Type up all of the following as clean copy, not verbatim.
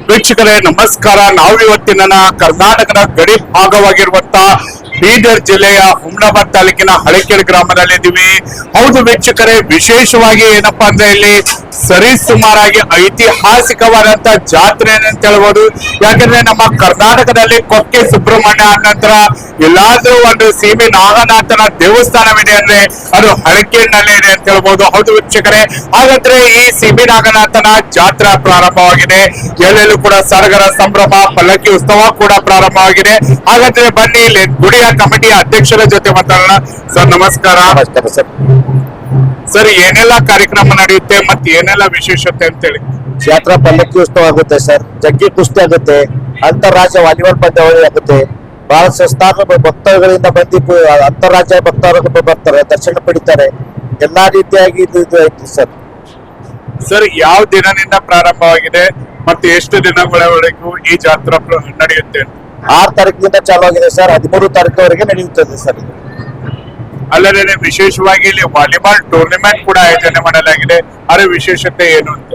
ವೀಕ್ಷಕರೇ ನಮಸ್ಕಾರ. ನಾವು ಇವತ್ತಿನ ಕರ್ನಾಟಕದ ಗಡಿ ಭಾಗವಾಗಿರುವಂತ ಬೀದರ್ ಜಿಲ್ಲೆಯ ಹುಮ್ನಾಬಾದ್ ತಾಲೂಕಿನ ಹಳಕೇರಿ ಗ್ರಾಮದಲ್ಲಿ ಇದ್ದೀವಿ. ಹೌದು ವೀಕ್ಷಕರೇ, ವಿಶೇಷವಾಗಿ ಏನಪ್ಪಾ ಅಂದ್ರೆ ಇಲ್ಲಿ ಸರಿಸುಮಾರಾಗಿ ಐತಿಹಾಸಿಕವಾದಂತ ಜಾತ್ರೆ ಅಂತ ಹೇಳ್ಬೋದು. ಯಾಕಂದ್ರೆ ನಮ್ಮ ಕರ್ನಾಟಕದಲ್ಲಿ ಕೊಕ್ಕೆ ಸುಬ್ರಹ್ಮಣ್ಯ ನಂತರ ಎಲ್ಲಾದ್ರೂ ಒಂದು ಸೀಮೆ ನಾಗನಾಥನ ದೇವಸ್ಥಾನವಿದೆ ಅಂದ್ರೆ ಅದು ಹಳಕೇರಿನಲ್ಲೇ ಇದೆ ಅಂತ ಹೇಳ್ಬೋದು. ಹೌದು ವೀಕ್ಷಕರೇ, ಹಾಗಾದ್ರೆ ಈ ಸೀಮೆ ನಾಗನಾಥನ ಜಾತ್ರಾ ಪ್ರಾರಂಭವಾಗಿದೆ. ಎಲ್ಲೆಲ್ಲೂ ಕೂಡ ಸಡಗರ ಸಂಭ್ರಮ, ಪಲ್ಲಕ್ಕಿ ಉತ್ಸವ ಕೂಡ ಪ್ರಾರಂಭವಾಗಿದೆ. ಹಾಗಾದ್ರೆ ಬನ್ನಿ ಇಲ್ಲಿ ಗುಡಿಯ ಕಮಿಟಿಯ ಅಧ್ಯಕ್ಷರ ಜೊತೆ ಮಾತಾಡೋಣ. ಸರ್ ನಮಸ್ಕಾರ. ನಮಸ್ಕಾರ ಸರ್. ಸರ್, ಏನೆಲ್ಲ ಕಾರ್ಯಕ್ರಮ ನಡೆಯುತ್ತೆ ಮತ್ತೆ ಏನೆಲ್ಲ ವಿಶೇಷತೆ ಅಂತೇಳಿ? ಜಾತ್ರಾ ಪಲ್ಲಕ್ಕಿ ಉತ್ಸವ ಆಗುತ್ತೆ ಸರ್, ಜಗ್ಗಿ ಕುಸ್ತಿ ಆಗುತ್ತೆ, ಅಂತಾರಾಜ್ಯ ವಾಲಿಬಾಲ್ ಪಂದ್ಯಾವಳಿ ಆಗುತ್ತೆ. ಬಹಳ ಸಂಸ್ಥಾನ ಭಕ್ತರುಗಳಿಂದ ಬಂದು ಅಂತಾರಾಜ್ಯ ಭಕ್ತರು ಬರ್ತಾರೆ, ದರ್ಶನ ಪಡಿತಾರೆ. ಎಲ್ಲಾ ರೀತಿಯಾಗಿ ಇದು ಐತಿ ಸರ್. ಸರ್, ಯಾವ ದಿನದಿಂದ ಪ್ರಾರಂಭವಾಗಿದೆ ಮತ್ತೆ ಎಷ್ಟು ದಿನಗಳವರೆಗೂ ಈ ಜಾತ್ರಾ ನಡೆಯುತ್ತೆ? 6 ತಾರೀಕಿನಿಂದ ಚಾಲು ಆಗಿದೆ ಸರ್, 13 ತಾರೀಕುವರೆಗೆ ನಡೆಯುತ್ತದೆ ಸರ್ ಇದು. ಅಲ್ಲದೆ ವಿಶೇಷವಾಗಿ ಇಲ್ಲಿ ವಾಲಿಬಾಲ್ ಟೂರ್ನಿಮೆಂಟ್ ಕೂಡ ಆಯೋಜನೆ ಮಾಡಲಾಗಿದೆ. ಅದರ ವಿಶೇಷತೆ ಏನು ಅಂತ?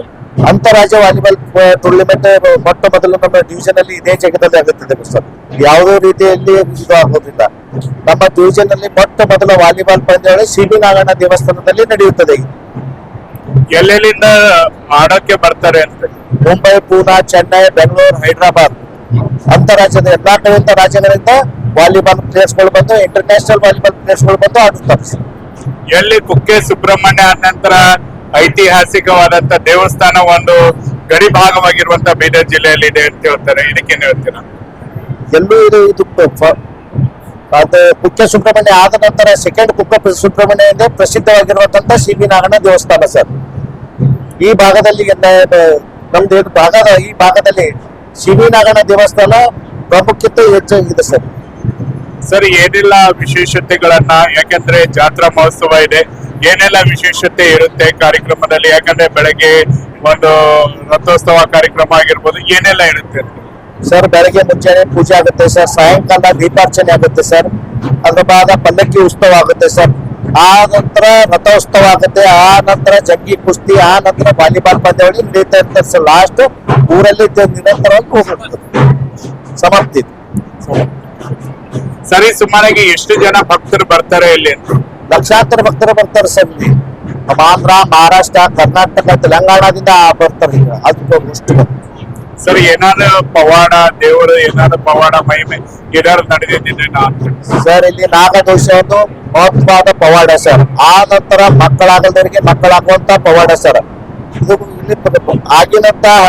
ಅಂತಾರಾಜ್ಯ ವಾಲಿಬಾಲ್ ಟೂರ್ನಿಮೆಂಟ್ ಮೊಟ್ಟ ಮೊದಲು ನಮ್ಮ ಡಿವಿಷನ್ ಅಲ್ಲಿ ಇದೇ ಜಾಗದಲ್ಲಿ ಆಗುತ್ತದೆ ಸರ್. ಯಾವುದೇ ರೀತಿಯಲ್ಲಿ ಇದು ಆಗೋದಿಲ್ಲ. ನಮ್ಮ ಡಿವಿಷನ್ ಅಲ್ಲಿ ಮೊಟ್ಟ ಮೊದಲ ವಾಲಿಬಾಲ್ ಪಂದ್ಯಾವಳಿ ಸಿಬಿ ನಾಗಣ್ಣ ದೇವಸ್ಥಾನದಲ್ಲಿ ನಡೆಯುತ್ತದೆ. ಎಲ್ಲೆಲ್ಲಿಂದ ಆಡೋಕೆ ಬರ್ತಾರೆ ಅಂತ? ಮುಂಬೈ, ಪೂನಾ, ಚೆನ್ನೈ, ಬೆಂಗಳೂರು, ಹೈದರಾಬಾದ್ ಅಂತಾರಾಜ್ಯದ ಎಲ್ಲಾ ಕಡೆಯಿಂದ ರಾಜ್ಯಗಳಿಂದ ವಾಲಿಬಾಲ್ ಪ್ಲೇಯರ್ಸ್ಗಳು ಬಂದು, ಇಂಟರ್ನ್ಯಾಷನಲ್ ವಾಲಿಬಾಲ್ ಪ್ಲೇಯರ್ಸ್ಗಳು ಬಂದು ಆಡುತ್ತಾರೆ. ಎಲ್ಲಿ ಕುಕ್ಕೆ ಸುಬ್ರಹ್ಮಣ್ಯ ನಂತರ ಐತಿಹಾಸಿಕವಾದಂತ ದೇವಸ್ಥಾನ ಒಂದು ಗಡಿ ಭಾಗವಾಗಿರುವಂತ ಬೀದರ್ ಜಿಲ್ಲೆಯಲ್ಲಿ ಇದೆ ಅಂತ ಹೇಳ್ತಾರೆ. ಇದಕ್ಕೇನು ಹೇಳ್ತೀರಾ? ಎಲ್ಲೂ ಇದು ಅದು ಕುಕ್ಕೆ ಸುಬ್ರಹ್ಮಣ್ಯ ಆದ ನಂತರ ಸೆಕೆಂಡ್ ಕುಕ್ಕೆ ಸುಬ್ರಹ್ಮಣ್ಯ ಎಂದೇ ಪ್ರಸಿದ್ಧವಾಗಿರುವಂತಹ ಸಿಬಿ ನಾಗಣ್ಣ ದೇವಸ್ಥಾನ ಸರ್. ಈ ಭಾಗದಲ್ಲಿ ನಮ್ದು ಭಾಗದ ಈ ಭಾಗದಲ್ಲಿ ಸಿಬಿ ನಾಗಣ್ಣ ದೇವಸ್ಥಾನ ಪ್ರಾಮುಖ್ಯತೆ ಹೆಚ್ಚಾಗಿದೆ ಸರ್. ಸರ್, ಏನೆಲ್ಲ ವಿಶೇಷತೆಗಳನ್ನ, ಯಾಕಂದ್ರೆ ಜಾತ್ರಾ ಮಹೋತ್ಸವ ಇದೆ, ಏನೆಲ್ಲ ವಿಶೇಷತೆ ಇರುತ್ತೆ ಕಾರ್ಯಕ್ರಮದಲ್ಲಿ? ಯಾಕಂದ್ರೆ ಬೆಳಗ್ಗೆ ಒಂದು ರಥೋತ್ಸವ ಕಾರ್ಯಕ್ರಮ ಆಗಿರ್ಬೋದು, ಏನೆಲ್ಲ ಇರುತ್ತೆ ಸರ್? ಬೆಳಗ್ಗೆ ಮುಂಚೆನೆ ಪೂಜೆ ಆಗುತ್ತೆ ಸರ್, ಸಾಯಂಕಾಲ ದೀಪಾರ್ಚನೆ ಆಗುತ್ತೆ ಸರ್, ಅದ್ರ ಬಾದ ಪಲ್ಲಕ್ಕಿ ಉತ್ಸವ ಆಗುತ್ತೆ ಸರ್, ಆ ನಂತರ ರಥೋತ್ಸವ ಆಗುತ್ತೆ, ಆ ನಂತರ ಜಗ್ಗಿ ಕುಸ್ತಿ, ಆ ನಂತರ ವಾಲಿಬಾಲ್ ಪಂದ್ಯಾವಳಿ ನಡೀತಾ ಇರ್ತಾರೆ ಸರ್. ಲಾಸ್ಟ್ ಊರಲ್ಲಿ ನಿರಂತರವಾಗಿ ಹೋಗುತ್ತೆ, ಸಮಾಪ್ತಿ. ಸರಿ, ಸುಮಾರಾಗಿ ಎಷ್ಟು ಜನ ಭಕ್ತರು ಬರ್ತಾರೆ ಇಲ್ಲಿ? ಲಕ್ಷಾಂತರ ಭಕ್ತರು ಬರ್ತಾರೆ ಸರ್. ಇಲ್ಲಿ ನಮ್ಮ ಆಂಧ್ರ, ಮಹಾರಾಷ್ಟ್ರ, ಕರ್ನಾಟಕ, ತೆಲಂಗಾಣದಿಂದ ಬರ್ತಾರೆ. ಅದು ಅಷ್ಟು ಸರ್, ಏನಾದ್ರು ಪವಾಡ, ದೇವರು ಏನಾದ್ರು ಪವಾಡ ಮಹಿಮೆ ಏನಾದ್ರು ನಡೆದಿದೆ ಸರ್? ಇಲ್ಲಿ ನಾಗದೋಷ ಒಂದು ಮಹತ್ವವಾದ ಪವಾಡ ಸರ್. ಆ ನಂತರ ಮಕ್ಕಳಾಗದವರಿಗೆ ಮಕ್ಕಳಾಗುವಂತ ಪವಾಡ ಸರ್. ಇದು ಇಲ್ಲಿ ಆಗಿನಂತಹ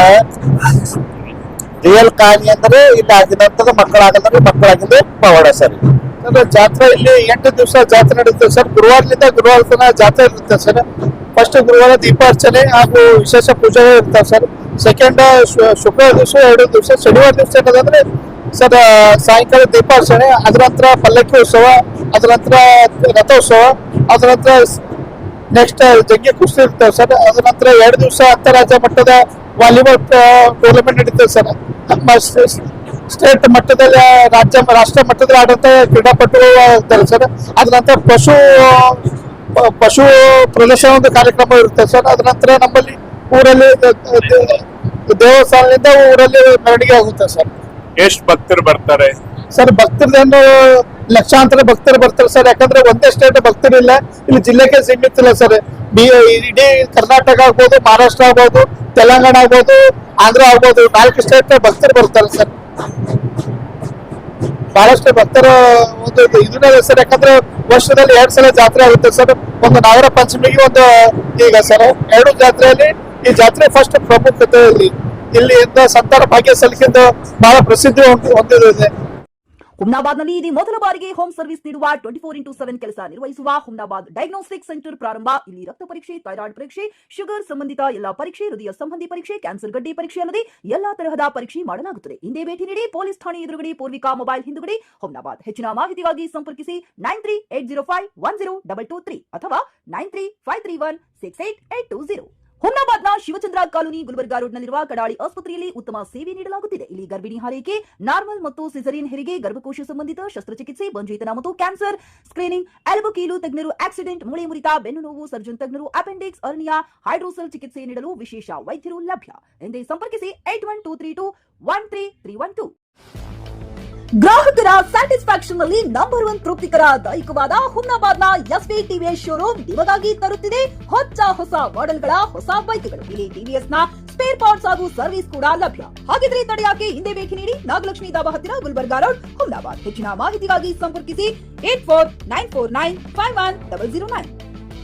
ರಿಯಲ್ ಕಹಾನಿ ಅಂದ್ರೆ ಇಲ್ಲಿ ಆಗಿನಂತದ ಮಕ್ಕಳಾಗದವ್ರಿಗೆ ಮಕ್ಕಳಾಗಿದ್ದ ಪವಾಡ ಸರ್. ಜಾತ್ರೆ ಇಲ್ಲಿ 8 ದಿವಸ ಜಾತ್ರೆ ನಡೆಯುತ್ತೆ ಸರ್. ಗುರುವಾರದಿಂದ ಗುರುವಾರ ತನಕ ಜಾತ್ರೆ ಇರುತ್ತೆ ಸರ್. ಫಸ್ಟ್ ಗುರುವಾರ ದೀಪಾರ್ಚನೆ ಹಾಗೂ ವಿಶೇಷ ಪೂಜೆ ಇರ್ತಾವೆ ಸರ್. ಸೆಕೆಂಡ್ ಶುಕ್ರವಾರ ದಿವಸ, 2 ದಿವಸ. ಶನಿವಾರ ದಿವಸ ಏನದಂದ್ರೆ ಸರ್ ಸಾಯಂಕಾಲ ದೀಪಾರ್ಚನೆ, ಅದ್ರ ನಂತರ ಪಲ್ಲಕ್ಕಿ ಉತ್ಸವ, ಅದ್ರ ನಂತರ ರಥೋತ್ಸವ, ಅದ್ರ ನಂತರ ನೆಕ್ಸ್ಟ್ ಜಗ್ಗಿ ಕುಸ್ತಿ ಇರ್ತವೆ ಸರ್. ಅದ್ರ ನಂತರ 2 ದಿವಸ ಅಂತಾರಾಜ್ಯ ಮಟ್ಟದ ವಾಲಿಬಾಲ್ ಟೂರ್ನಮೆಂಟ್ ನಡೀತದೆ ಸರ್. ನಮ್ಮ ಸ್ಟೇಟ್ ಮಟ್ಟದಲ್ಲಿ ರಾಷ್ಟ್ರ ಮಟ್ಟದಲ್ಲಿ ಆಡುವಂತ ಕ್ರೀಡಾಪಟುಗಳು ಇರ್ತಾರೆ ಸರ್. ಅದ ನಂತರ ಪಶು ಪ್ರದರ್ಶನ ಒಂದು ಕಾರ್ಯಕ್ರಮ ಇರುತ್ತೆ ಸರ್. ಅದ ನಂತರ ನಮ್ಮಲ್ಲಿ ಊರಲ್ಲಿ ದೇವಸ್ಥಾನದಿಂದ ಊರಲ್ಲಿ ಮೆರವಣಿಗೆ ಆಗುತ್ತೆ ಸರ್. ಎಷ್ಟು ಭಕ್ತರು ಬರ್ತಾರೆ ಸರ್? ಭಕ್ತರದೇನು ಲಕ್ಷಾಂತರ ಭಕ್ತರು ಬರ್ತಾರೆ ಸರ್. ಯಾಕಂದ್ರೆ ಒಂದೇ ಸ್ಟೇಟ್ ಭಕ್ತರಿಲ್ಲ, ಇಲ್ಲಿ ಜಿಲ್ಲೆಗೆ ಸೀಮಿತ ಇಲ್ಲ ಸರ್. ಇಡೀ ಕರ್ನಾಟಕ ಆಗ್ಬೋದು, ಮಹಾರಾಷ್ಟ್ರ ಆಗ್ಬೋದು, ತೆಲಂಗಾಣ ಆಗ್ಬೋದು, ಆಂಧ್ರ ಆಗ್ಬೋದು, 4 ಸ್ಟೇಟ್ ಭಕ್ತರು ಬರ್ತಾರೆ ಸರ್. ಬಹಳಷ್ಟು ಭಕ್ತರ ಒಂದು ಇದನ್ನ ಸರ್. ಯಾಕಂದ್ರೆ ವರ್ಷದಲ್ಲಿ 2 ಸಲ ಜಾತ್ರೆ ಆಗುತ್ತೆ ಸರ್. ಒಂದು ನಾಗರ ಪಂಚಮಿಗೆ, ಒಂದು ಈಗ ಸರ್ 2 ಜಾತ್ರೆಯಲ್ಲಿ ಈ ಜಾತ್ರೆ ಫಸ್ಟ್ ಪ್ರಾಮುಖ್ಯತೆ ಇಲ್ಲಿಂದ ಸಂತಾನ ಭಾಗ್ಯ ಸಲ್ಲಿಕೆಂದು ಬಹಳ ಪ್ರಸಿದ್ಧಿ ಹೊಂದಿದೆ. ಹುಮ್ನಾಬಾದ್ನಲ್ಲಿ ಇದು ಮೊದಲ ಬಾರಿಗೆ ಹೋಮ್ ಸರ್ವಿಸ್ ನೀಡುವ 24x7 ಕೆಲಸ ನಿರ್ವಹಿಸುವ ಹುಮ್ನಾಬಾದ್ ಡಯಾಗ್ನೋಸ್ಟಿಕ್ ಸೆಂಟರ್ ಪ್ರಾರಂಭ. ಇಲ್ಲಿ ರಕ್ತ ಪರೀಕ್ಷೆ, ಥೈರಾಯ್ಡ್ ಪರೀಕ್ಷೆ, ಶುಗರ್ ಸಂಬಂಧಿತ ಎಲ್ಲಾ ಪರೀಕ್ಷೆ, ಹೃದಯ ಸಂಬಂಧಿ ಪರೀಕ್ಷೆ, ಕ್ಯಾನ್ಸರ್ ಗಡ್ಡೆ ಪರೀಕ್ಷೆ ಅಲ್ಲದೆ ಎಲ್ಲಾ ತರಹದ ಪರೀಕ್ಷೆ ಮಾಡಲಾಗುತ್ತದೆ. ಹಿಂದೆ ಭೇಟಿ ನೀಡಿ. ಪೊಲೀಸ್ ಠಾಣೆ ಎದುರುಗಡೆ, ಪೂರ್ವಿಕಾ ಮೊಬೈಲ್ ಹಿಂದುಗಡೆ, ಹುಮ್ನಾಬಾದ್. ಹೆಚ್ಚಿನ ಮಾಹಿತಿಗಾಗಿ ಸಂಪರ್ಕಿಸಿ 9380510223 ಅಥವಾ 9353168820. ಹುಮ್ನಾಬಾದ್ನ ಶಿವಚಂದ್ರ ಕಾಲೋನಿ ಗುಲ್ಬರ್ಗಾ ರೋಡ್ನಲ್ಲಿರುವ ಕಡಾಳಿ ಆಸ್ಪತ್ರೆಯಲ್ಲಿ ಉತ್ತಮ ಸೇವೆ ನೀಡಲಾಗುತ್ತಿದೆ. ಇಲ್ಲಿ ಗರ್ಭಿಣಿ ಹಾರೈಕೆ, ನಾರ್ಮಲ್ ಮತ್ತು ಸಿಸರಿನ್ ಹೆರಿಗೆ, ಗರ್ಭಕೋಶ ಸಂಬಂಧಿತ ಶಸ್ತ್ರಚಿಕಿತ್ಸೆ, ಬಂಜೇತನ ಮತ್ತು ಕ್ಯಾನ್ಸರ್ ಸ್ಕ್ರೀನಿಂಗ್, ಎಲ್ಬೋ ಕೀಲು ತಜ್ಞರು, ಆಕ್ಸಿಡೆಂಟ್, ಮೂಳೆ ಮುರಿತ, ಬೆನ್ನು ನೋವು ಸರ್ಜನ್ ತಜ್ಞರು, ಅಪೆಂಡಿಕ್ಸ್, ಅರ್ನಿಯಾ, ಹೈಡ್ರೋಸೆಲ್ ಚಿಕಿತ್ಸೆ ನೀಡಲು ವಿಶೇಷ ವೈದ್ಯರು ಲಭ್ಯ. ಎಂದೇ ಸಂಪರ್ಕಿಸಿ 8123213312. ಗ್ರಾಹಕರ ಸ್ಯಾಟಿಸ್ಫ್ಯಾಕ್ಷನ್ ನಲ್ಲಿ ನಂಬರ್ 1 ತೃಪ್ತಿಕರ ದೈಹಿಕವಾದ ಹುಮ್ನಾಬಾದ್ನ ಎಸ್ವಿ ಟಿವಿಎಸ್ ಶೋರೂಮ್ ನಿಮಗಾಗಿ ತರುತ್ತಿದೆ ಹೊಸ ಮಾಡೆಲ್ಗಳ ಹೊಸ ಬೈಕ್ಗಳು. ಇಲ್ಲಿ ಟಿವಿಎಸ್ ನ ಸ್ಪೇರ್ ಪಾರ್ಟ್ಸ್ ಹಾಗೂ ಸರ್ವಿಸ್ ಕೂಡ ಲಭ್ಯ. ಹಾಗಿದ್ರೆ ತಡೆಯಾಕೆ ಹಿಂದೆ ಭೇಟಿ ನೀಡಿ, ನಾಗಲಕ್ಷ್ಮಿ ಧಾಬಾ ಹತ್ತಿರ ಗುಲ್ಬರ್ಗಾ ರೋಡ್, ಹುಮ್ನಾಬಾದ್. ಹೆಚ್ಚಿನ ಮಾಹಿತಿಗಾಗಿ ಸಂಪರ್ಕಿಸಿ 8494951009.